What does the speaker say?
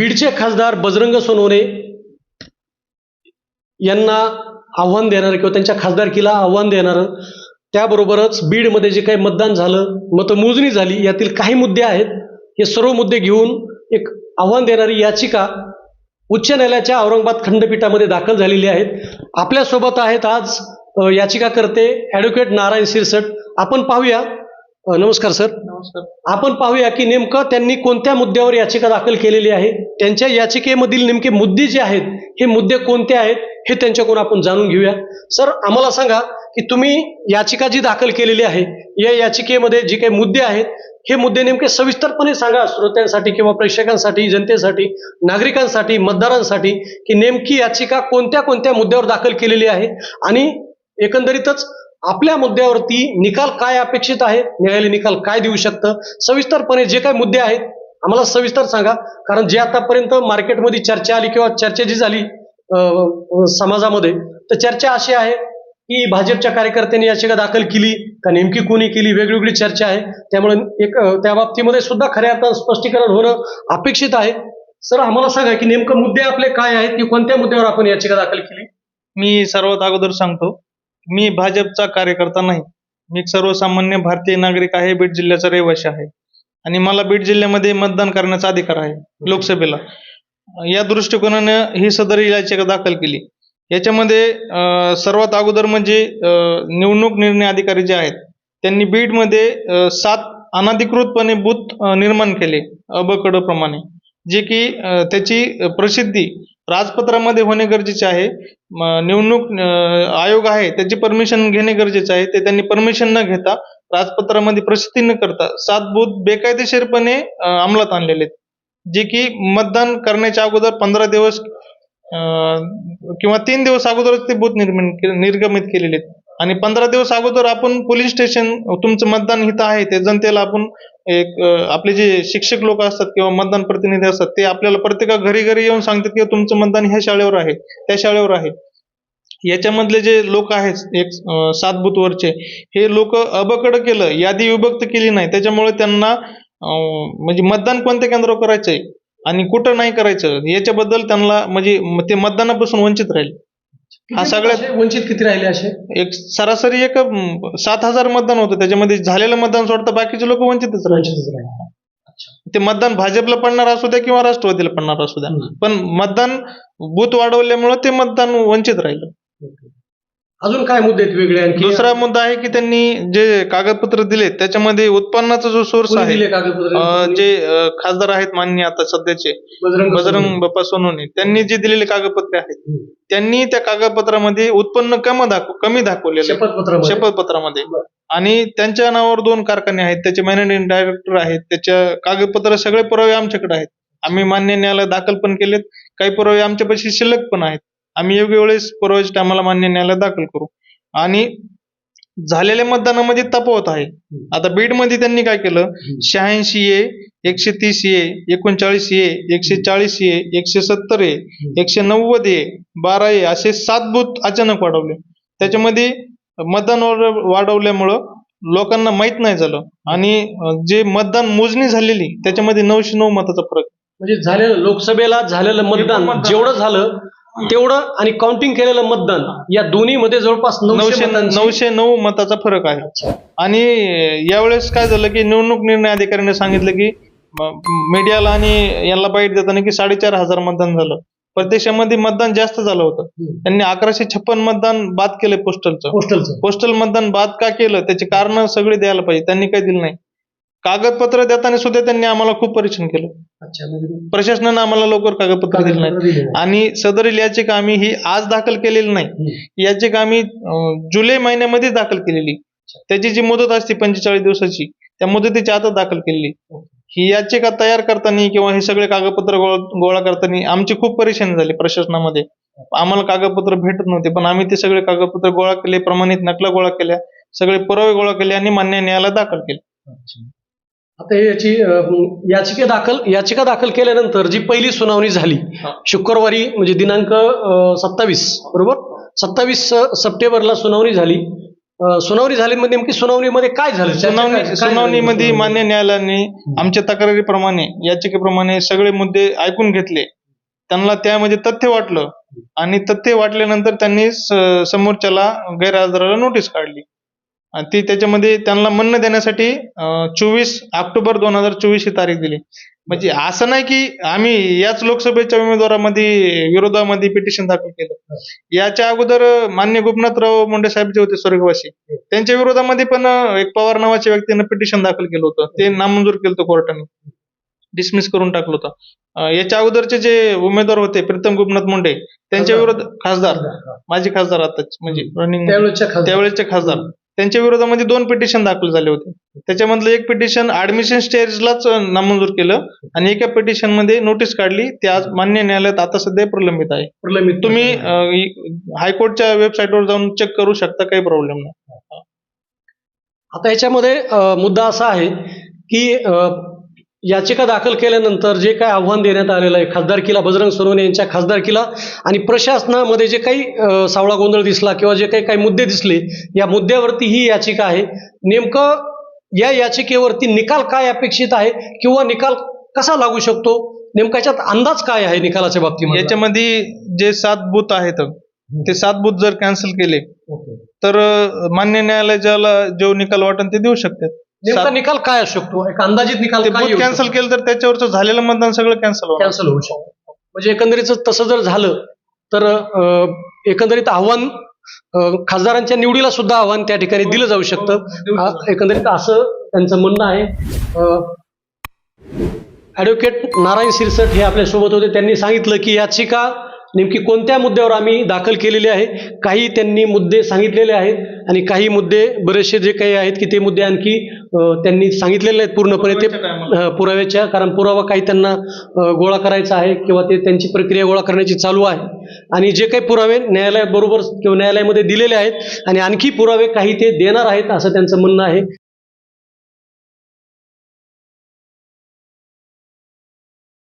बीडचे खासदार बजरंग सोनवणे यांना आव्हान देणारं किंवा त्यांच्या खासदारकीला आव्हान देणारं, त्याबरोबरच बीडमध्ये जे काही मतदान झालं, मतमोजणी झाली, यातील काही मुद्दे आहेत, हे सर्व मुद्दे घेऊन एक आव्हान देणारी याचिका उच्च न्यायालयाच्या औरंगाबाद खंडपीठामध्ये दाखल झालेली आहेत. आपल्यासोबत आहेत आज याचिकाकर्ते ॲडव्होकेट नारायण सिरसट. आपण पाहूया. नमस्कार सर. नमस्कार. आपण पाहूया की नेमकं त्यांनी कोणत्या मुद्द्यावर याचिका दाखल केलेली आहे, त्यांच्या याचिकेमधील नेमके मुद्दे जे आहेत हे मुद्दे कोणते आहेत हे त्यांच्याकडून आपण जाणून घेऊया. सर, आम्हाला सांगा की तुम्ही याचिका जी दाखल केलेली आहे, या याचिकेमध्ये जे काही मुद्दे आहेत हे मुद्दे नेमके सविस्तरपणे सांगा श्रोत्यांसाठी किंवा प्रेक्षकांसाठी, जनतेसाठी, नागरिकांसाठी, मतदारांसाठी, की नेमकी याचिका कोणत्या कोणत्या मुद्द्यावर दाखल केलेली आहे आणि एकंदरीतच आपल्या मुद्द्यावरती निकाल काय अपेक्षित आहे, न्यायालय निकाल काय देऊ शकतं, सविस्तरपणे जे काही मुद्दे आहेत आम्हाला सविस्तर सांगा. कारण जे आतापर्यंत मार्केटमध्ये चर्चा आली किंवा चर्चा जी झाली समाजामध्ये, तर चर्चा अशी आहे की भाजपच्या कार्यकर्त्यांनी याचिका दाखल केली का नेमकी कोणी केली, वेगवेगळी चर्चा आहे. त्यामुळे एक त्या बाबतीमध्ये सुद्धा खऱ्या अर्थानं स्पष्टीकरण होणं अपेक्षित आहे. सर, आम्हाला सांगा की नेमकं मुद्दे आपले काय आहेत, की कोणत्या मुद्द्यावर आपण याचिका दाखल केली. मी सर्वात अगोदर सांगतो, मी भाजपचा कार्यकर्ता नाही. मी एक सर्वसामान्य भारतीय नागरिक आहे, बीड जिल्ह्याचा रहिवासी आहे आणि मला बीड जिल्ह्यामध्ये मतदान करण्याचा अधिकार आहे लोकसभेला. या दृष्टिकोनाने ही सदर याचिका दाखल केली. याच्यामध्ये सर्वात अगोदर म्हणजे निवडणूक निर्णय अधिकारी जे आहेत त्यांनी बीडमध्ये 7 अनधिकृतपणे बूथ निर्माण केले अबकडप्रमाणे, जे की त्याची प्रसिद्धी राजपत्रामध्ये होणे गरजेचे आहे. निवडणूक आयोग आहे त्याची परमिशन घेणे गरजेचे आहे. ते त्यांनी परमिशन न घेता राजपत्रामध्ये प्रसिद्धी न करता 7 बूथ बेकायदेशीरपणे अंमलात आणलेले आहेत, जे की मतदान करण्याच्या अगोदर 15 दिवस किंवा 3 दिवस अगोदरच ते बूथ निर्गमित केलेले आहेत. आणि 15 दिवस अगोदर आपण पोलीस स्टेशन, तुमचं मतदान हित आहे ते जनतेला आपण एक आपले जे शिक्षक लोक असतात किंवा मतदान प्रतिनिधी असतात ते आपल्याला प्रत्येक घरी घरी येऊन सांगतात की तुमचं मतदान ह्या शाळेवर आहे, त्या शाळेवर आहे. याच्यामधले जे लोक आहेत एक 7 बूथवरचे, हे लोक अबकड केलं, यादी विभक्त केली नाही. त्याच्यामुळे त्यांना म्हणजे मतदान कोणत्या केंद्रावर करायचंय आणि कुठं नाही करायचं याच्याबद्दल त्यांना म्हणजे ते मतदानापासून वंचित राहिले. हा सगळ्यात वंचित किती राहिले असे? एक सरासरी 7,000 मतदान होतं, त्याच्यामध्ये झालेलं मतदान सोडता बाकीचे लोक वंचितच राहिले. ते मतदान भाजपला पडणार असू द्या किंवा राष्ट्रवादीला पडणार असू द्या, पण मतदान बूथ वाढवल्यामुळे ते मतदान वंचित राहिलं. अजून काय मुद्दे आहेत वेगळे? आणखी दुसरा मुद्दा आहे की त्यांनी जे कागदपत्र दिले त्याच्यामध्ये उत्पन्नाचा जो सोर्स आहे, जे खासदार आहेत माननीय आता सध्याचे बजरंग बाप्पा सोनवणे, त्यांनी जे दिलेले कागदपत्रे आहेत त्यांनी त्या कागदपत्रामध्ये उत्पन्न कमी दाखवलेलं शपथपत्रामध्ये. आणि त्यांच्या नावावर 2 कारखाने आहेत, त्याचे मॅनेजिंग डायरेक्टर आहेत, त्याच्या कागदपत्र सगळे पुरावे आमच्याकडे आहेत. आम्ही मान्य न्यायालयात दाखल पण केलेत, काही पुरावे आमच्यापाशी शिल्लक पण आहेत. आम्ही योग्य वेळेस पुराव्याच्या टायमाला मान्य न्यायालयात दाखल करू. आणि झालेल्या मतदानामध्ये तफावत आहे. आता बीडमध्ये त्यांनी काय केलं, 86A, 130A, 39A, 140A, 170A, 190A, 12A असे 7 बूथ अचानक वाढवले. त्याच्यामध्ये मतदान वाढवल्यामुळं लोकांना माहित नाही झालं आणि जे मतदान मोजणी झालेली त्याच्यामध्ये 909 मताचा फरक. म्हणजे झालेलं लोकसभेला झालेलं मतदान जेवढं झालं तेवढं आणि काउंटिंग केलेलं मतदान या दोन्ही मध्ये जवळपास 909 मताचा फरक आहे. आणि यावेळेस काय झालं की निवडणूक निर्णय अधिकाऱ्याने सांगितलं की मीडियाला आणि याला बाईट देताना की 4,500 मतदान झालं. प्रदेशामध्ये मतदान जास्त झालं होतं. त्यांनी 1156 मतदान बाद केलं पोस्टल मतदान बाद का केलं त्याचे कारण सगळे द्यायला पाहिजे. त्यांनी काही दिलं नाही. कागदपत्र देताना सुद्धा त्यांनी आम्हाला खूप परेशान केलं. प्रशासनानं आम्हाला लवकर कागदपत्र दिले नाही. आणि सदरील याचिका आम्ही ही आज दाखल केलेली नाही, याचिका आम्ही जुलै महिन्यामध्ये दाखल केलेली. त्याची जी मुदत असते 45 दिवसाची, त्या मुदतीच्या आत दाखल केलेली. ही याचिका तयार करताना किंवा हे सगळे कागदपत्र गोळा करताना आमची खूप परेशानी झाली प्रशासनामध्ये. आम्हाला कागदपत्र भेटत नव्हते, पण आम्ही ते सगळे कागदपत्र गोळा केले, प्रमाणित नकला गोळा केल्या, सगळे पुरावे गोळा केले आणि मान्य न्यायालयात दाखल केले. आता याची याचिका दाखल केल्यानंतर जी पहिली सुनावणी झाली शुक्रवारी, म्हणजे दिनांक 27 बरोबर, 27 सप्टेंबरला सुनावणी झाली. सुनावणी झाली, म्हणजे नेमकी सुनावणीमध्ये काय झालं? सुनावणीमध्ये मान्य न्यायालयाने आमच्या तक्रारीप्रमाणे याचिकेप्रमाणे सगळे मुद्दे ऐकून घेतले. त्यांना त्यामध्ये तथ्य वाटलं आणि तथ्य वाटल्यानंतर त्यांनी समोरच्याला गैरहजराला नोटीस काढली. आणि ती त्याच्यामध्ये त्यांना म्हणणं देण्यासाठी 24 ऑक्टोबर 2024 ही तारीख दिली. म्हणजे असं नाही की आम्ही याच लोकसभेच्या विरोधामध्ये पिटिशन दाखल केलं. याच्या अगोदर मान्य गोपनाथराव मुंडे साहेब जे होते स्वर्गवासी, त्यांच्या विरोधामध्ये पण एक पवार नावाच्या व्यक्तीनं पिटिशन दाखल केलं होतं. ते नामंजूर केलं होतं कोर्टाने, डिसमिस करून टाकलं होतं. याच्या अगोदरचे जे उमेदवार होते प्रीतम गोपनाथ मुंडे, त्यांच्या विरोधात खासदार, माजी खासदार आता म्हणजे रनिंग त्यावेळेसचे खासदार, त्यांच्या विरोधामध्ये 2 पिटिशन दाखल झाले होते. त्याच्यामधलं एक पिटिशन ऍडमिशन स्टेजलाच नामंजूर केलं आणि एका पिटिशन मध्ये नोटीस काढली. ते आज मान्य न्यायालयात आता सध्या प्रलंबित आहे. तुम्ही हायकोर्टच्या वेबसाईटवर जाऊन चेक करू शकता, काही प्रॉब्लेम नाही. आता याच्यामध्ये मुद्दा असा आहे की याचिका दाखल केल्यानंतर जे काही आव्हान देण्यात आलेलं आहे खासदारकीला, बजरंग सोनवणे यांच्या खासदारकीला, आणि प्रशासनामध्ये जे काही सावळा गोंधळ दिसला किंवा जे काही मुद्दे दिसले, या मुद्द्यावरती ही याचिका आहे. नेमकं या याचिकेवरती निकाल काय अपेक्षित आहे किंवा निकाल कसा लागू शकतो, नेमका याच्यात अंदाज काय आहे निकालाच्या बाबतीमध्ये? याच्यामध्ये जे 7 बूथ आहेत, ते 7 बूथ जर कॅन्सल केले तर मान्य न्यायालयाला जो निकाल वाटेल ते देऊ शकतात. नेमका निकाल काय असू शकतो, एक अंदाजित निकाल? बूथ कॅन्सल केलं तर त्याच्यावरचं झालेलं मतदान सगळं कॅन्सल होऊ शकतं. म्हणजे एकंदरीत तसं जर झालं तर एकंदरीत आव्हान खासदारांच्या निवडीला सुद्धा आव्हान त्या ठिकाणी दिलं जाऊ शकतं. एकंदरीत असं त्यांचं म्हणणं आहे. ॲडव्होकेट नारायण सिरसट हे आपल्यासोबत होते. त्यांनी सांगितलं की याचिका नेमकी कोणत्या मुद्द्यावर आम्ही दाखल केलेली आहे. काही त्यांनी मुद्दे सांगितलेले आहेत आणि काही मुद्दे बरेचसे जे काही आहेत की ते मुद्दे आणखी त्यांनी सांगितलेले आहेत पूर्णपणे ते पुराव्याच्या, कारण पुरावा काही त्यांना गोळा करायचा आहे किंवा ते त्यांची प्रक्रिया गोळा करण्याची चालू आहे. आणि जे काही पुरावे न्यायालयाबरोबर किंवा न्यायालयामध्ये दिलेले आहेत आणि आणखी पुरावे काही ते देणार आहेत असं त्यांचं म्हणणं आहे.